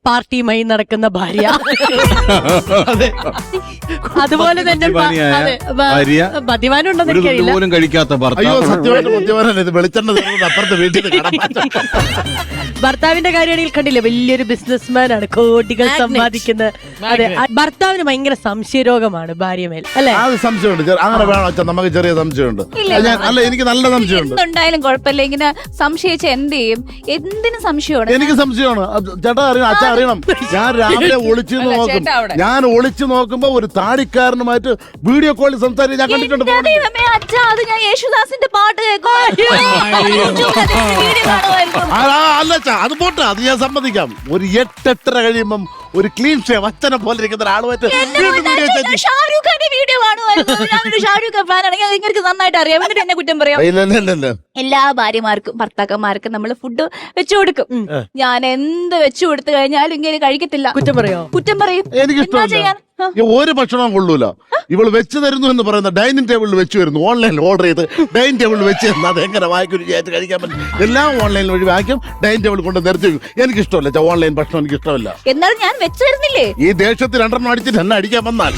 പാർട്ടിയുമായി നടക്കുന്ന ഭാര്യ, അതുപോലെ തന്നെ മദ്യപാനുണ്ടെന്ന് എനിക്കറിയില്ല. പോലും കഴിക്കാത്ത അയ്യോ സത്യമായിട്ട് മദ്യപാനല്ല, ഇത് വെളിച്ചെണ്ണ അപ്പുറത്തെ വീട്ടിൽ ഭർത്താവിന്റെ കാര്യമാണെങ്കിൽ കണ്ടില്ലേ, വലിയൊരു ബിസിനസ്മാൻ ആണ്, കോടികൾ സമ്പാദിക്കുന്ന. അതെ, ഭർത്താവിന് ഭയങ്കര സംശയരോഗമാണ് ഭാര്യ മേൽ, അല്ലെ? അത് സംശയമുണ്ട്, അങ്ങനെ വേണം അച്ഛൻ, നമുക്ക് ചെറിയ സംശയമുണ്ട്. അല്ല എനിക്ക് നല്ല സംശയമുണ്ട്. എന്തുണ്ടായാലും കുഴപ്പമില്ല, ഇങ്ങനെ സംശയിച്ച എന്ത് ചെയ്യും? എന്തിനും സംശയമാണ്. എനിക്ക് സംശയമാണ്. ചേട്ടാ അറിയണം, അച്ഛൻ അറിയണം, ഞാൻ രാവിലെ ഒളിച്ചു നോക്കും. ഞാൻ ഒളിച്ചു നോക്കുമ്പോ ഒരു താടിക്കാരനുമായിട്ട് വീഡിയോ കോളിൽ സംസാരിച്ച് ഞാൻ കണ്ടിട്ടുണ്ട്. അച്ഛാ, അത് ഞാൻ യേശുദാസിന്റെ പാട്ട് അല്ല അച്ഛാ, അത് പോട്ടെ, അത് ഞാൻ സമ്മതിക്കാം. ഒരു 8-8:30 കഴിയുമ്പം ഒരു ക്ലീൻ ഷേവ് അച്ഛനെ പോലെ ഇരിക്കുന്ന ഒരാളുമായിട്ട് ഷാരൂഖ് ഖാന്റെ വീഡിയോ കാണുമായിരുന്നു. ഞാനൊരു ഷാരൂഖ് ഖാൻ ഫാനാണെങ്കിൽ നിങ്ങൾക്ക് നന്നായിട്ട് അറിയാം. എന്നിട്ട് എന്നെ കുറ്റം പറയാം. എല്ലാ ഭാര്യമാർക്കും ഭർത്താക്കന്മാർക്കും നമ്മൾ ഫുഡ് വെച്ചു കൊടുക്കും. ഞാൻ എന്ത് വെച്ചു കൊടുത്തു കഴിഞ്ഞാലും ഇങ്ങനെ കഴിക്കത്തില്ല. കുറ്റം പറയും. എനിക്കിഷ്ടമല്ല, ഒരു ഭക്ഷണവും കൊള്ളൂല. ഇവള് വെച്ച് തരുന്നു എന്ന് പറയുന്ന ഡൈനിങ് ടേബിളിൽ വെച്ച് വരുന്നു, ഓൺലൈനിൽ ഓർഡർ ചെയ്ത് ഡൈനിങ് ടേബിളിൽ വെച്ച് തരുന്നു. അത് എങ്ങനെ വായിക്കും രുചിയായിട്ട് കഴിക്കാൻ പറ്റും? എല്ലാം ഓൺലൈനിൽ വഴി വായിക്കും, ഡൈനിങ് ടേബിൾ കൊണ്ട് നിർത്തി വയ്ക്കും. എനിക്കിഷ്ടമല്ല ഓൺലൈൻ ഭക്ഷണം, എനിക്ക് ഇഷ്ടമല്ല. എന്നാലും ഞാൻ വെച്ചു തരുന്നില്ലേ? ഈ ദേശത്ത് 2 അടിച്ചിട്ട് എന്നെ അടിക്കാൻ വന്നാൽ